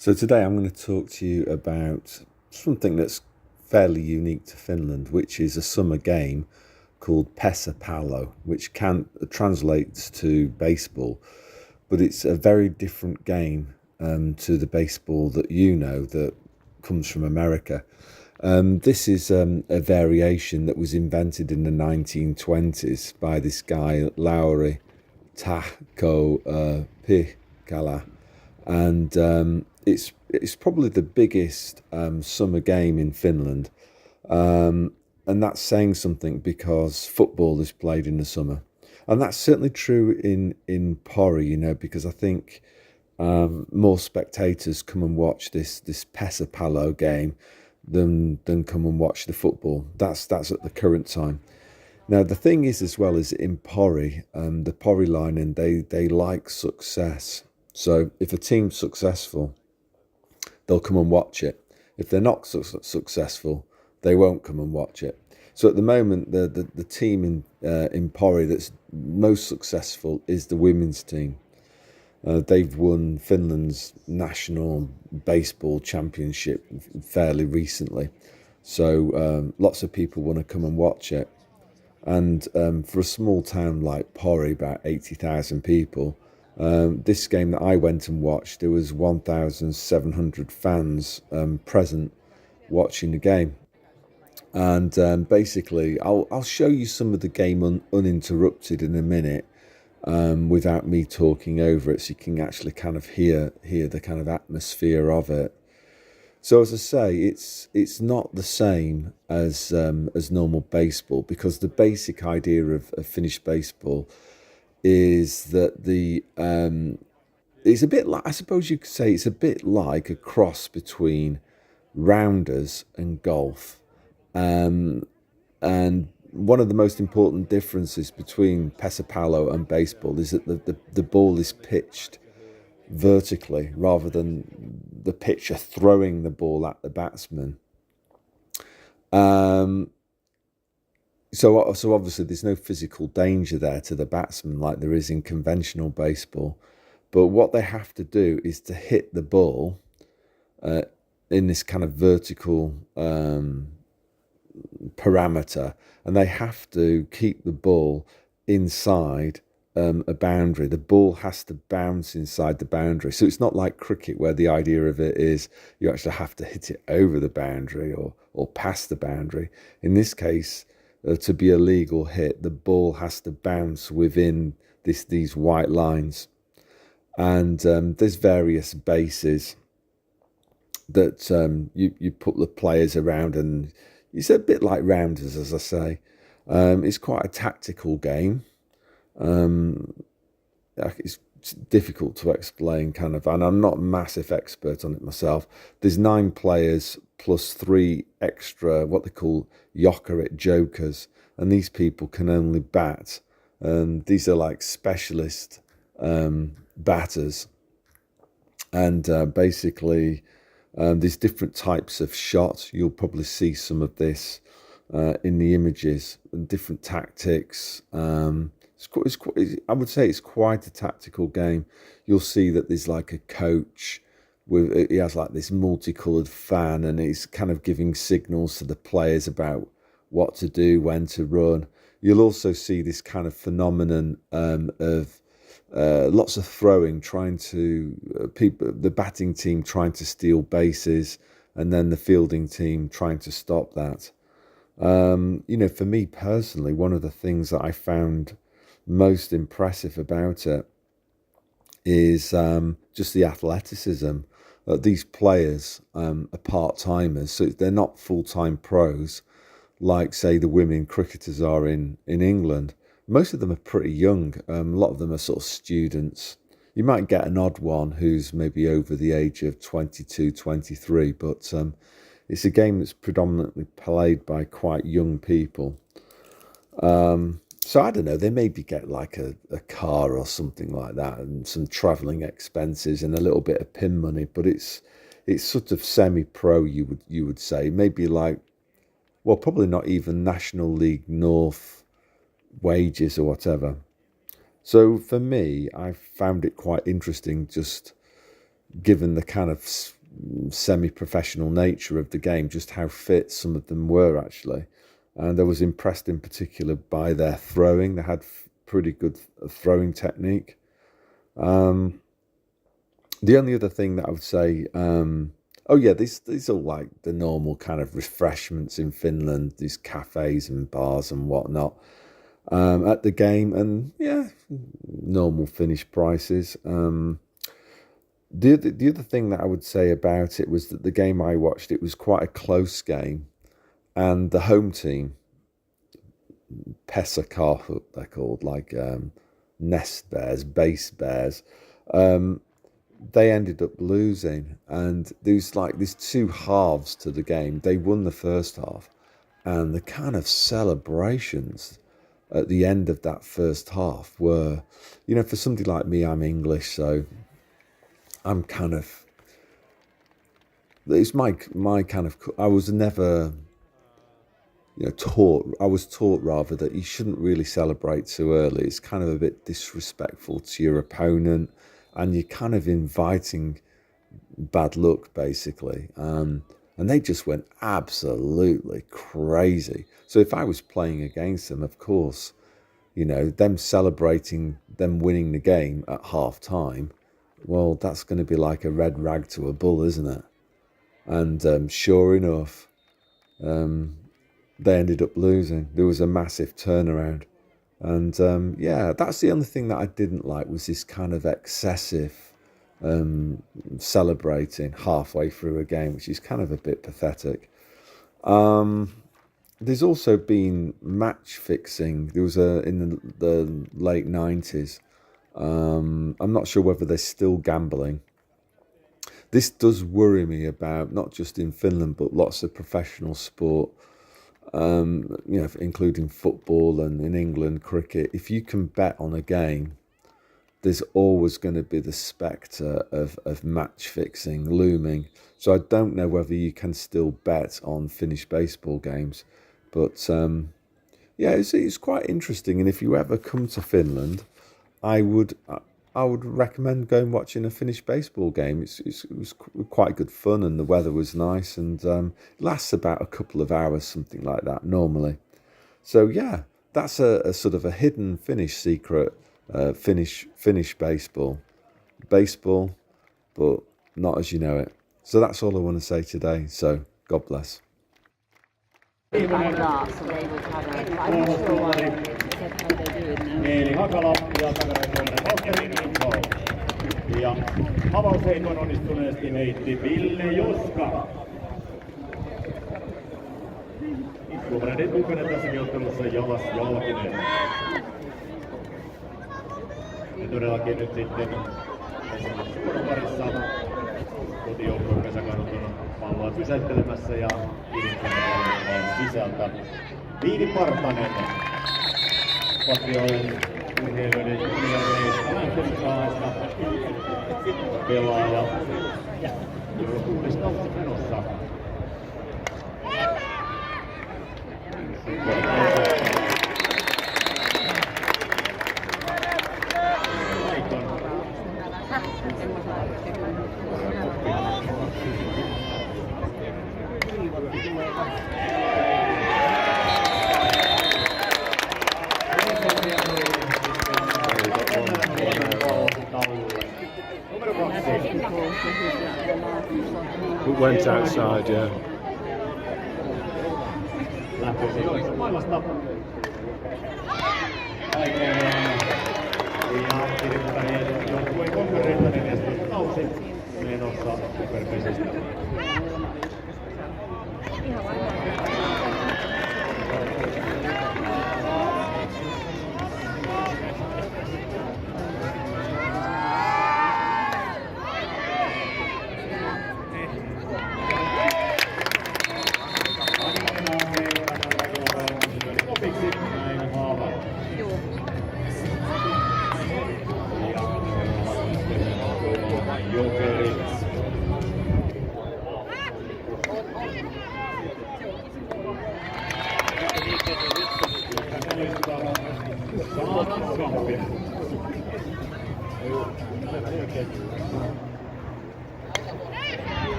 So today I'm going to talk to you about something that's fairly unique to Finland, which is a summer game called Pesäpallo, which can translates to baseball, but it's a very different game to the baseball that you know that comes from America. This is a variation that was invented in the 1920s by this guy, Lauri Tahko Pikala, and it's probably the biggest summer game in Finland, and that's saying something because football is played in the summer, and that's certainly true in Pori, because I think more spectators come and watch this Pesäpallo game than come and watch the football. That's at the current time. Now the thing is, as well, as in Pori, the Pori line, and they like success. So if a team's successful, they'll come and watch it. If they're not successful, they won't come and watch it. So at the moment, the team in Pori that's most successful is the women's team. They've won Finland's national baseball championship fairly recently. So lots of people want to come and watch it. And for a small town like Pori, about 80,000 people, this game that I went and watched, there was 1,700 fans present watching the game. And basically, I'll show you some of the game uninterrupted in a minute, without me talking over it, so you can actually kind of hear the kind of atmosphere of it. So as I say, it's not the same as normal baseball, because the basic idea of Finnish baseball is that it's a bit like, I suppose you could say, it's a bit like a cross between rounders and golf. And one of the most important differences between Pesäpallo and baseball is that the ball is pitched vertically rather than the pitcher throwing the ball at the batsman. So obviously there's no physical danger there to the batsman like there is in conventional baseball. But what they have to do is to hit the ball in this kind of vertical parameter, and they have to keep the ball inside a boundary. The ball has to bounce inside the boundary. So it's not like cricket, where the idea of it is you actually have to hit it over the boundary or past the boundary. In this case, to be a legal hit, the ball has to bounce within these white lines. And there's various bases that you put the players around, and it's a bit like rounders, as I say. It's quite a tactical game. It's difficult to explain, kind of, and I'm not a massive expert on it myself. There's 9 players plus 3 extra, what they call jokerit, jokers, and these people can only bat. These are like specialist batters, and basically there's different types of shots. You'll probably see some of this in the images, and different tactics. I would say it's quite a tactical game. You'll see that there's like a coach he has like this multicolored fan, and he's kind of giving signals to the players about what to do, when to run. You'll also see this kind of phenomenon of lots of throwing, trying to the batting team trying to steal bases, and then the fielding team trying to stop that. For me personally, one of the things that I found most impressive about it is just the athleticism. These players are part-timers, so they're not full-time pros like, say, the women cricketers are in England. Most of them are pretty young. A lot of them are sort of students. You might get an odd one who's maybe over the age of 22, 23, but it's a game that's predominantly played by quite young people. So I don't know, they maybe get like a car or something like that, and some travelling expenses and a little bit of pin money, but it's sort of semi-pro, you would say. Maybe like, well, probably not even National League North wages or whatever. So for me, I found it quite interesting, just given the kind of semi-professional nature of the game, just how fit some of them were actually. And I was impressed in particular by their throwing. They had pretty good throwing technique. The only other thing that I would say, oh yeah, these are like the normal kind of refreshments in Finland, these cafes and bars and whatnot at the game, and yeah, normal Finnish prices. The other thing that I would say about it was that the game I watched, it was quite a close game, and the home team, Pesäkarhut, they're called, like nest bears, base bears. They ended up losing, and there's two halves to the game. They won the first half, and the kind of celebrations at the end of that first half were, for somebody like me, I'm English, so I'm kind of, it's my kind of, I was never, I was taught rather that you shouldn't really celebrate too early. It's kind of a bit disrespectful to your opponent, and you're kind of inviting bad luck, basically. And they just went absolutely crazy. So if I was playing against them, of course, them celebrating, them winning the game at half time, well, that's going to be like a red rag to a bull, isn't it? And sure enough, they ended up losing. There was a massive turnaround. And yeah, that's the only thing that I didn't like, was this kind of excessive celebrating halfway through a game, which is kind of a bit pathetic. There's also been match fixing. There was in the late 90s. I'm not sure whether they're still gambling. This does worry me about, not just in Finland, but lots of professional sport, including football, and in England, cricket. If you can bet on a game, there's always going to be the spectre of match fixing looming. So I don't know whether you can still bet on Finnish baseball games. But yeah, it's quite interesting. And if you ever come to Finland, I would recommend going watching a Finnish baseball game. It was quite good fun, and the weather was nice, and it lasts about a couple of hours, something like that, normally. So yeah, that's a sort of a hidden Finnish secret, Finnish baseball, but not as you know it. So that's all I want to say today. So God bless. Eli Hakala ja takarekoinen Valtteri Niitto. Ja avausheiton onnistuneesti heitti Ville Joska. Tuomareiden tukana tässäkin ottelussa Jalas Jalkinen. Ja todellakin nyt sitten ensimmäisessä vuoroparissa kotijoukkueen Pesäkarhut on palloa pysäyttelemässä ja kirittämään sisältä. Viini Partanen. Patrioiden urheilijoiden junioreista lähtöskaasta pelaaja. Euro 6 kautta menossa. Who went outside, yeah. Lähtöisijoista maailmasta. Aikoinaan. Ja kirjoittajien joukkueen konkurrentta 14 kausi menossa Superpesistä.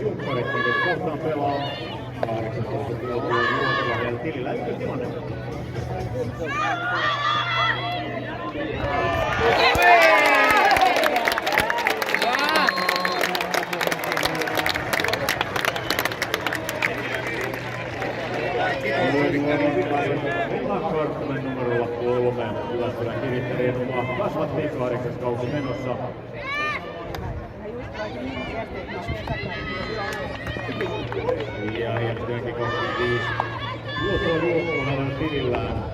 Junkkarit, kohtaan pelaa 18-vuotiaan Junkkarin tilillä ykköstilanne. Pesäkarhujen numerolla 3. Jyväskylän kirittäjien oma kasvattiin 8. kausi menossa. Ja jälkeenkin 25. Juoksuun hänen tilillään.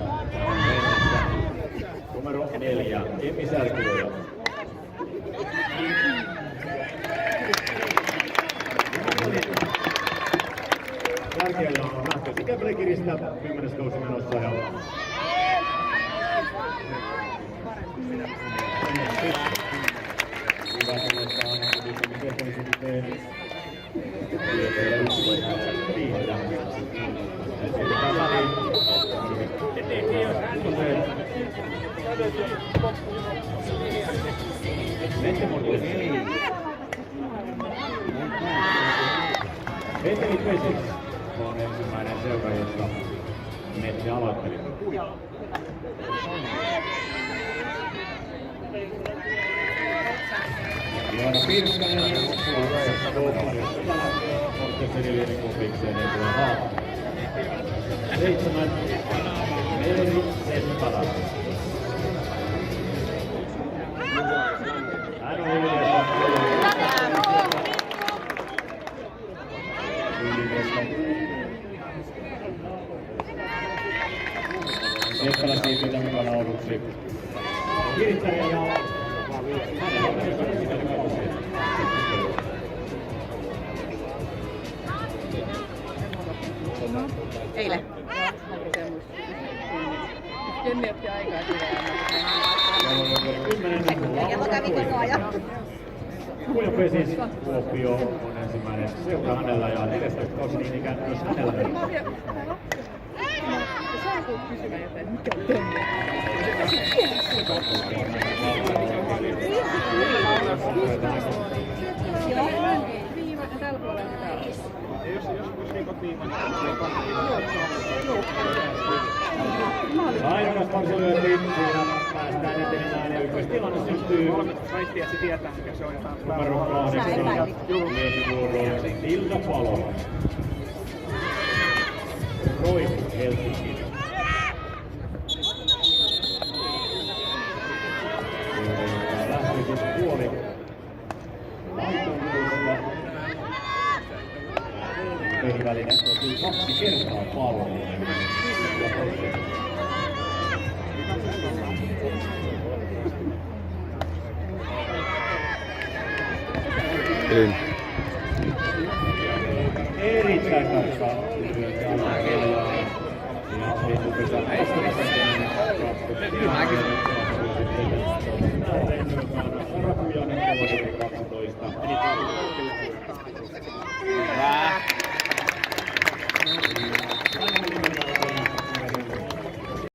Numero 4. Emmi Särkilöjä. Särkilöjä on nähty ikäpelekiristä 10. kausi menossa. Hyvä sanotaan, että tehtävisiteen Petri Pesik on ensimmäinen seura, josta Metti aloitteli. Joona Pirskanen suorassa tuomarista Mortensen kupikseen ei tule haava. 7. Meeri Sempala. Hän on yleensä Seppälä siirtyy tämän kanauduksi. Kirittäjä ja eilen. Jenni otti aikaa Kello kävi koko ajan. Kuja Pesis Kuopio on ensimmäinen seura hänellä ja 14 kausi niin ikään myös hänellä. Saanko kysymä joten mikä on Jenni? Tällä puolella jos rikot viivan, Ainokas parsilyönti, siinä päästään etenemään ja ykköstilanne syntyy. Väitti, että se tietää, mikä se on. Numero 8, miesivuoro Ilta Palo. Roiku Helsinki. Lähtöisyys puoli. Laitovuorosta. Peliväline otuu 2 kertaa palloon. Erittäin tarkka lyönti alakellaan. Ja Pesäpallo